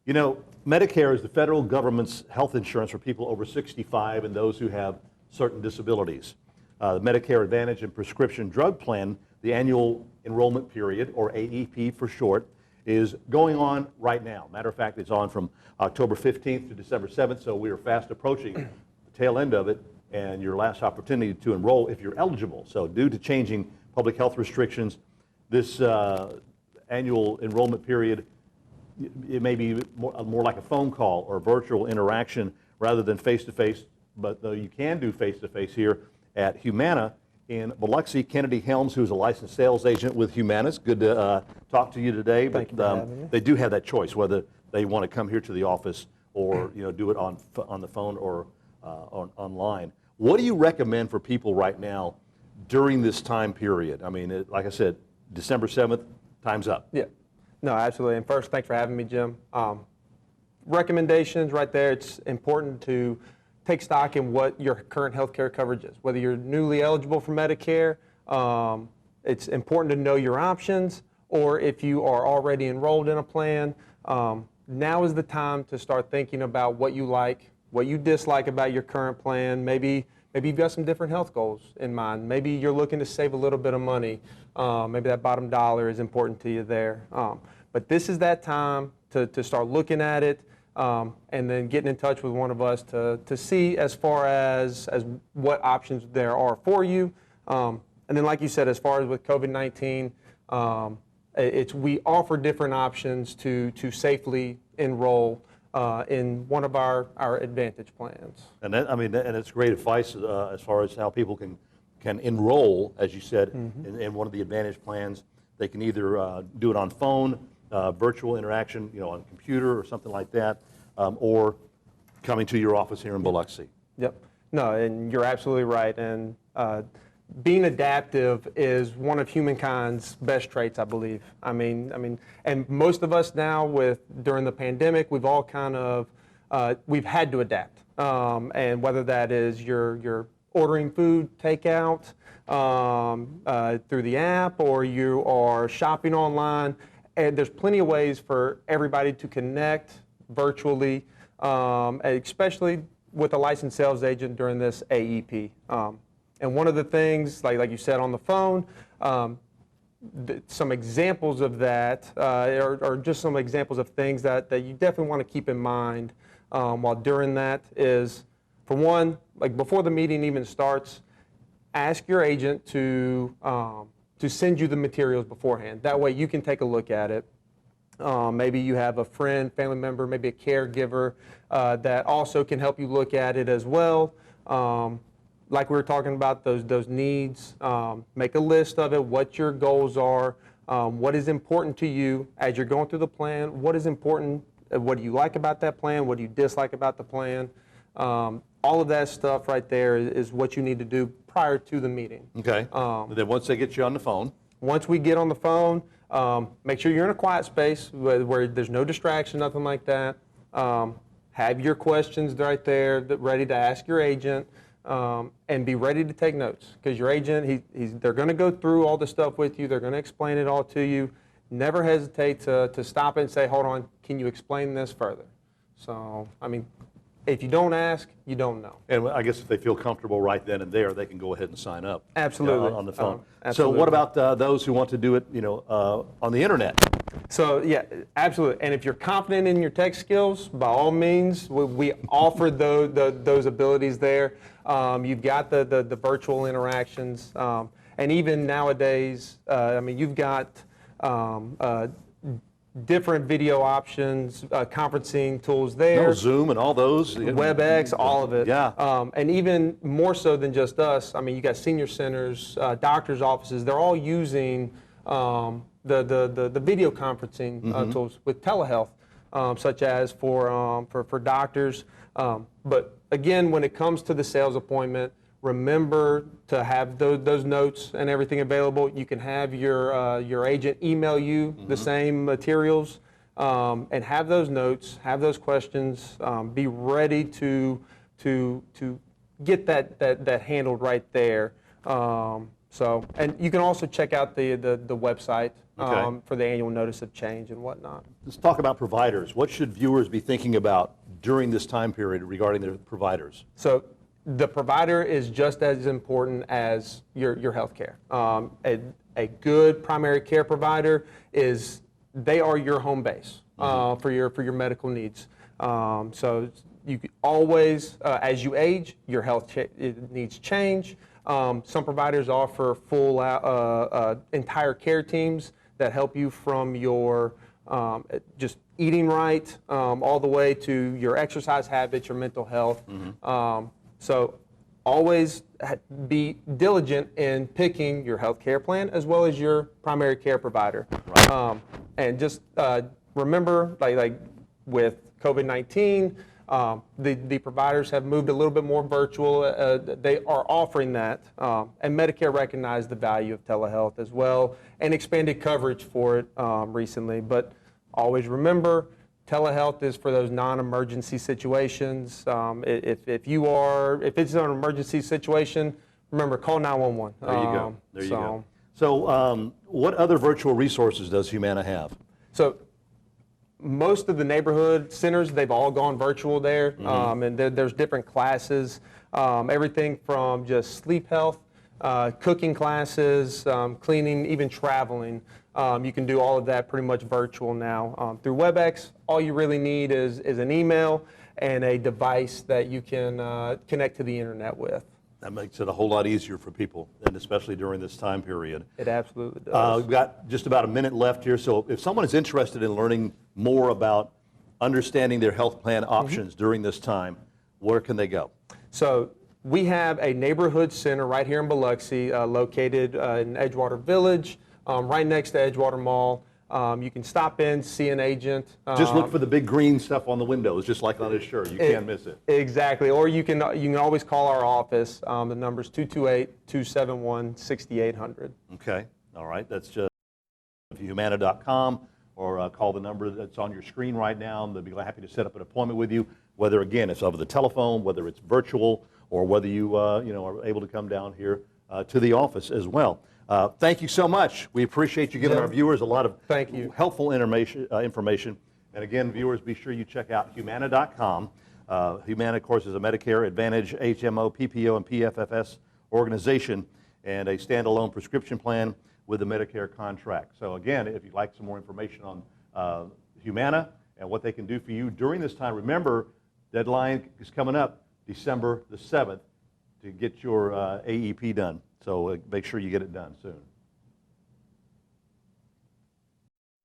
You know, Medicare is the federal government's health insurance for people over 65 and those who have certain disabilities. The Medicare Advantage and Prescription Drug Plan, the annual enrollment period, or AEP for short, is going on right now. Matter of fact, it's on from October 15th to December 7th, so we are fast approaching the tail end of it and your last opportunity to enroll if you're eligible. So due to changing public health restrictions, this annual enrollment period, it may be more like a phone call or virtual interaction rather than face-to-face, but though you can do face-to-face here at Humana in Biloxi. Kennedy Helms, who's a licensed sales agent with Humana. It's good to talk to you today. Thank you for having me. They do have that choice whether they want to come here to the office or do it on the phone or online. What do you recommend for people right now during this time period? I mean, like I said, December 7th, time's up. Yeah, no, absolutely. And first, thanks for having me, Jim. Recommendations right there, it's important to take stock in what your current health care coverage is. Whether you're newly eligible for Medicare, it's important to know your options, or if you are already enrolled in a plan, now is the time to start thinking about what you like, what you dislike about your current plan. Maybe you've got some different health goals in mind. Maybe you're looking to save a little bit of money. Maybe that bottom dollar is important to you there. But this is that time to start looking at it, and then getting in touch with one of us to see as far as what options there are for you. And then, like you said, as far as with COVID-19, we offer different options to safely enroll in one of our Advantage plans. And that, and it's great advice as far as how people can enroll, as you said, in one of the Advantage plans. They can either do it on phone, virtual interaction, on computer or something like that, or coming to your office here in Biloxi. Yep. No, and you're absolutely right. And being adaptive is one of humankind's best traits, I believe. I mean, and most of us now, during the pandemic, we've all kind of we've had to adapt. And whether that is you're ordering food takeout through the app, or you are shopping online, and there's plenty of ways for everybody to connect virtually, especially with a licensed sales agent during this AEP. And one of the things, like you said on the phone, some examples of that, or just some examples of things that you definitely want to keep in mind while during that is, for one, like before the meeting even starts, ask your agent to send you the materials beforehand. That way you can take a look at it. Maybe you have a friend, family member, maybe a caregiver that also can help you look at it as well. Like we were talking about, those needs, make a list of it, what your goals are, what is important to you as you're going through the plan, what is important, what do you like about that plan, what do you dislike about the plan. All of that stuff right there is what you need to do prior to the meeting. Okay. Then once they get you on the phone? Once we get on the phone, make sure you're in a quiet space where there's no distraction, nothing like that. Have your questions right there ready to ask your agent, and be ready to take notes, because your agent, they're going to go through all the stuff with you. They're going to explain it all to you. Never hesitate to stop and say, hold on, can you explain this further? So, if you don't ask, you don't know. And I guess if they feel comfortable right then and there, they can go ahead and sign up. Absolutely. On the phone. Absolutely. So what about those who want to do it, on the internet? So yeah, absolutely. And if you're confident in your tech skills, by all means, we offer those abilities there. You've got the virtual interactions, and even nowadays, you've got different video options, conferencing tools there. No, Zoom and all those. WebEx, all of it. Yeah. And even more so than just us, you got senior centers, doctors' offices, they're all using the video conferencing tools with telehealth, such as for doctors. But again, when it comes to the sales appointment, remember to have those notes and everything available. You can have your agent email you the same materials, and have those notes, have those questions, be ready to get that handled right there. So, and you can also check out the website Okay. for the annual notice of change and whatnot. Let's talk about providers. What should viewers be thinking about during this time period regarding their providers? So the provider is just as important as your health care. A good primary care provider they are your home base for your medical needs. So you can always, as you age, your health needs change. Some providers offer full entire care teams that help you from your just eating right all the way to your exercise habits, your mental health. So always be diligent in picking your health care plan as well as your primary care provider. Right. And just remember, like with COVID-19, the providers have moved a little bit more virtual. They are offering that, and Medicare recognized the value of telehealth as well and expanded coverage for it recently. But always remember, telehealth is for those non-emergency situations. If it's an emergency situation, remember, call 911. There you go. There you go. So what other virtual resources does Humana have? So most of the neighborhood centers, they've all gone virtual there, and there's different classes, everything from just sleep health, cooking classes, cleaning, even traveling. You can do all of that pretty much virtual now. Through WebEx, all you really need is an email and a device that you can connect to the internet with. That makes it a whole lot easier for people, and especially during this time period. It absolutely does. We've got just about a minute left here, so if someone is interested in learning more about understanding their health plan options during this time, where can they go? So we have a neighborhood center right here in Biloxi, located in Edgewater Village, right next to Edgewater Mall. You can stop in, see an agent. Just look for the big green stuff on the windows, just like on his shirt. You can't miss it. Exactly. Or you can always call our office. The number's 228-271-6800. Okay. All right. That's just humana.com, or call the number that's on your screen right now, and they'll be happy to set up an appointment with you, whether, again, it's over the telephone, whether it's virtual, or whether you are able to come down here to the office as well. Thank you so much. We appreciate you giving our viewers a lot of helpful information. And again, viewers, be sure you check out Humana.com. Humana, of course, is a Medicare Advantage, HMO, PPO, and PFFS organization, and a standalone prescription plan with a Medicare contract. So again, if you'd like some more information on Humana and what they can do for you during this time, remember, deadline is coming up December the 7th to get your AEP done. So make sure you get it done soon.